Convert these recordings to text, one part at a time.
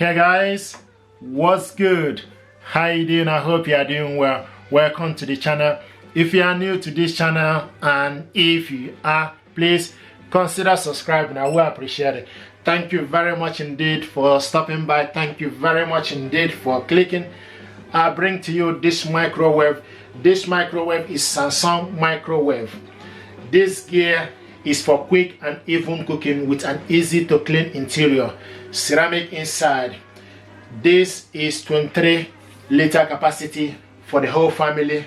Hey guys, what's good? How you doing? I hope you are doing well. Welcome to the channel. If you are new to this channel, and if you are, please consider subscribing. I will appreciate it. Thank you very much indeed for stopping by. Thank you very much indeed for clicking. I bring to you this microwave. This microwave is Samsung microwave. This gear is for quick and even cooking with an easy to clean interior, ceramic inside. This is 23-liter capacity for the whole family,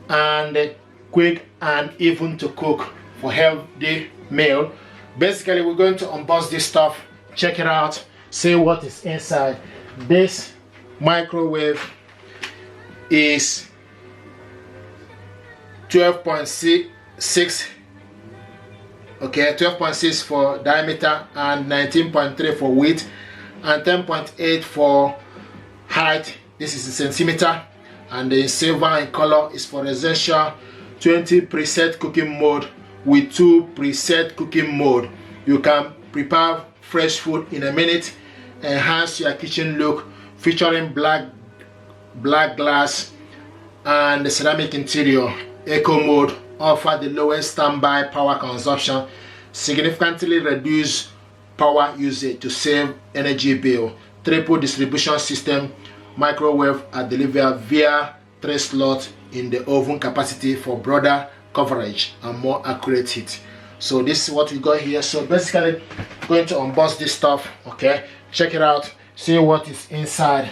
and quick and even to cook for healthy meal. Basically, we're going to unbox this stuff, check it out, see what is inside. This microwave is 12.6, okay, 12.6 for diameter and 19.3 for width and 10.8 for height. This is in centimeter, and the silver in color is for residential 20 preset cooking mode with 2 preset cooking mode. You can prepare fresh food in a minute, enhance your kitchen look, featuring black glass and the ceramic interior. Eco mode offer the lowest standby power consumption, significantly reduce power usage to save energy bill. Triple distribution system microwave are delivered via 3 slots in the oven capacity for broader coverage and more accurate heat. So this is what we got here. So basically, going to unbox this stuff, okay, check it out, see what is inside.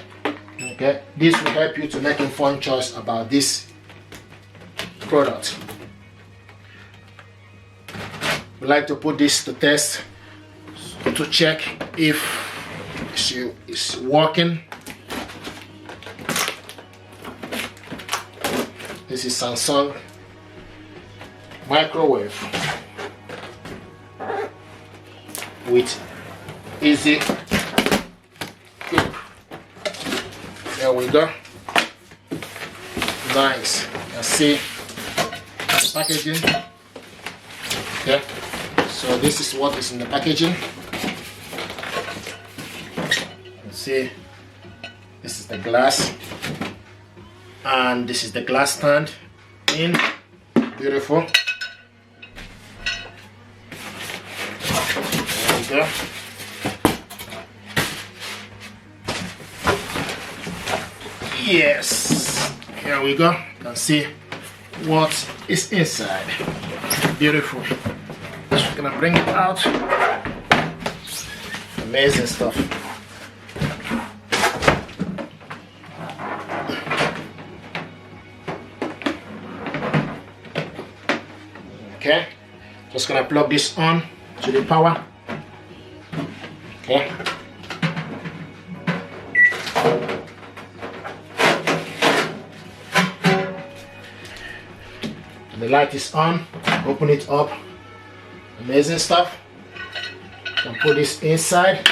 Okay, this will help you to make informed choice about this product. We like to put this to test to check if it's working. This is Samsung microwave with easy cook. There we go. Nice. You can see the packaging. Okay. So this is what is in the packaging. You can see this is the glass, and this is the glass stand in. Beautiful. There we go. Yes, here we go. You can see what is inside. Beautiful. Just gonna bring it out. Amazing stuff. Okay, just gonna plug this on to the power. Okay. The light is on. Open it up. Amazing stuff. You can put this inside.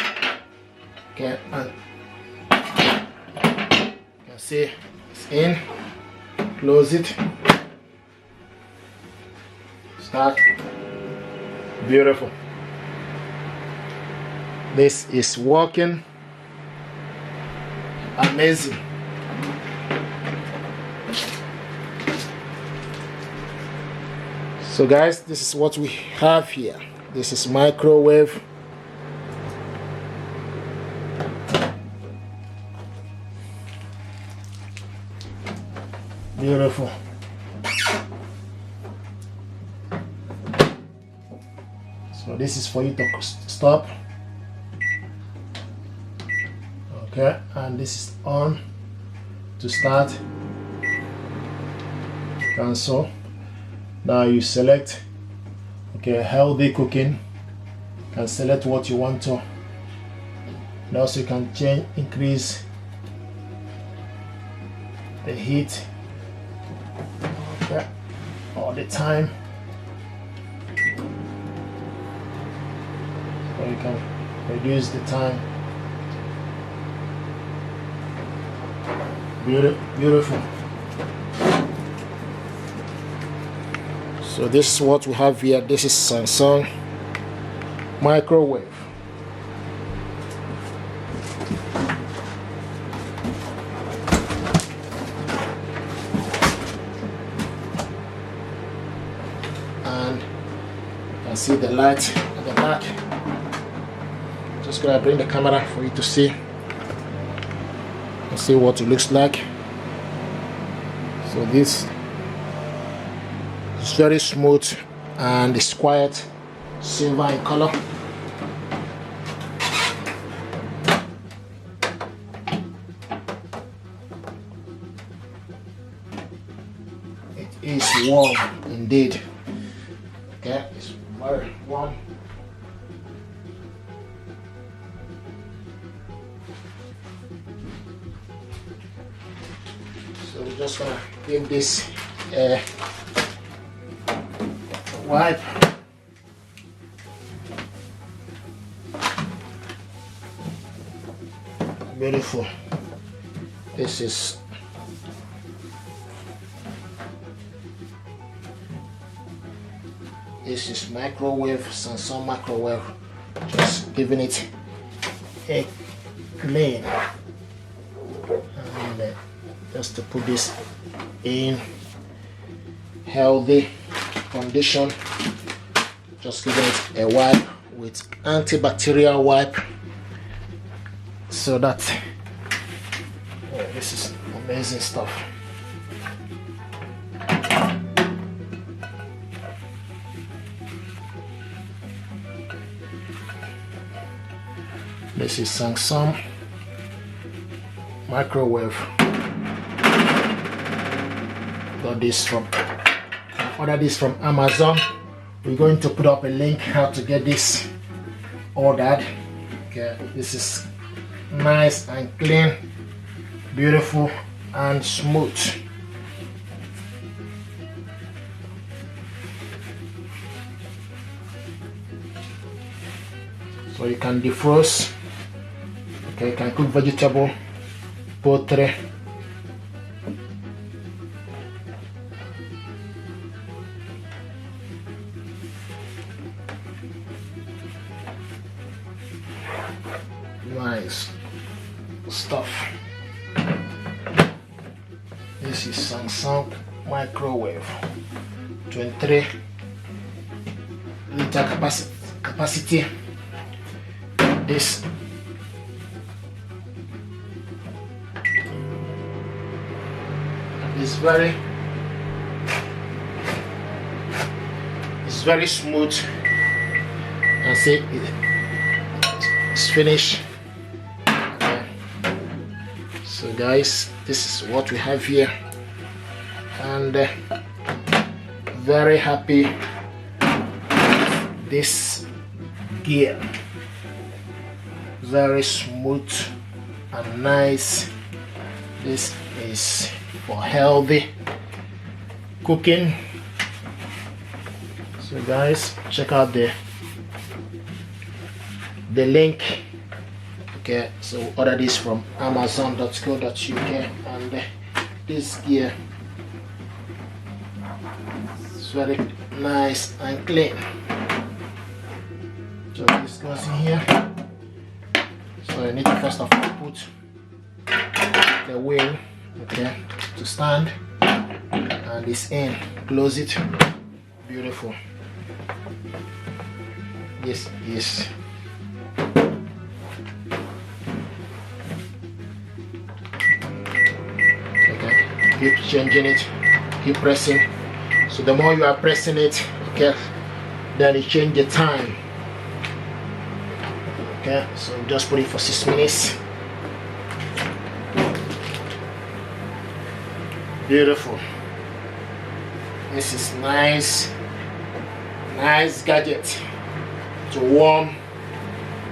Okay, and you can see it's in. Close it. Start. Beautiful. This is working. Amazing. So guys, this is what we have here. This is microwave. Beautiful. So this is for you to stop. Okay, and this is on to start. Cancel. Now you select, okay, healthy cooking. You can select what you want to. And also you can change, increase the heat, okay, all the time. So you can reduce the time. Beautiful. So this is what we have here. This is Samsung microwave. can see the light at the back. Just gonna bring the camera for you to see and see what it looks like. So this is very smooth and it's quiet, silver in color. It is warm indeed. Okay, it's very warm. So we're just gonna give this a wipe. Beautiful. This is microwave, Samsung microwave. Just giving it a clean. And just to put this in healthy condition, just giving it a wipe with antibacterial wipe, so that this is amazing stuff. This is Samsung microwave. Got this from, ordered this from Amazon. We're going to put up a link how to get this ordered. Okay, this is nice and clean, beautiful and smooth. So you can defrost. Okay, you can cook vegetable, poultry. Nice stuff. This is Samsung microwave, 23 liter capacity. This is very smooth, and see it's finished. Okay. So guys, this is what we have here, and very happy with this gear. Very smooth and nice. This is for healthy cooking. So guys, check out the link. Okay, so order this from amazon.co.uk, and this gear is very nice and clean. So this goes in here. So you need to first of all put the wheel, okay, to stand, and this in, close it. Beautiful. This is okay. Keep changing it, keep pressing. So the more you are pressing it, okay, then you change the time. Okay, so just put it for 6 minutes. Beautiful. This is nice gadget to warm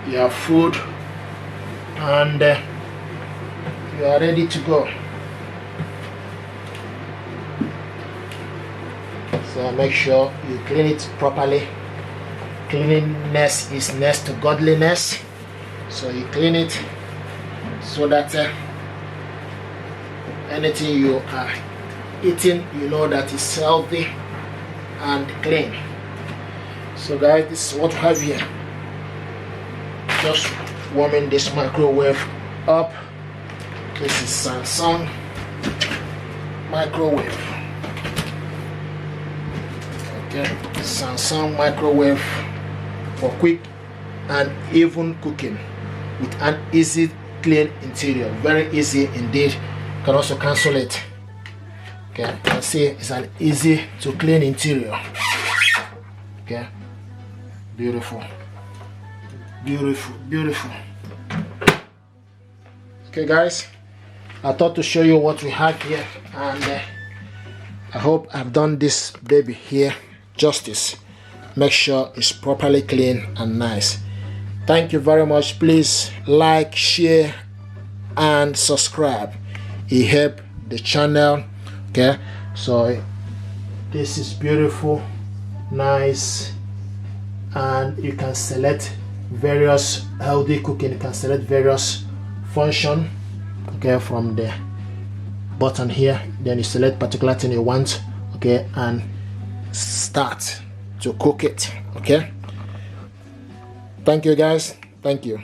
your food, and you are ready to go. So make sure you clean it properly. Cleanliness is next to godliness. So you clean it so that anything you are eating, you know that is healthy and clean. So guys, this is what we have here. Just warming this microwave up. This is Samsung microwave. Okay, Samsung microwave for quick and even cooking with an easy clean interior. Very easy indeed. You can also cancel it. Okay, you can see it's an easy to clean interior. Okay, beautiful, beautiful, beautiful. Okay guys, I thought to show you what we have here, and I hope I've done this baby here justice. Make sure it's properly clean and nice. Thank you very much. Please like, share and subscribe. It helps the channel. Okay, so this is beautiful, nice, and you can select various healthy cooking. You can select various function, okay, from the button here. Then you select particular thing you want, okay, and start to cook it. Okay, thank you guys, thank you.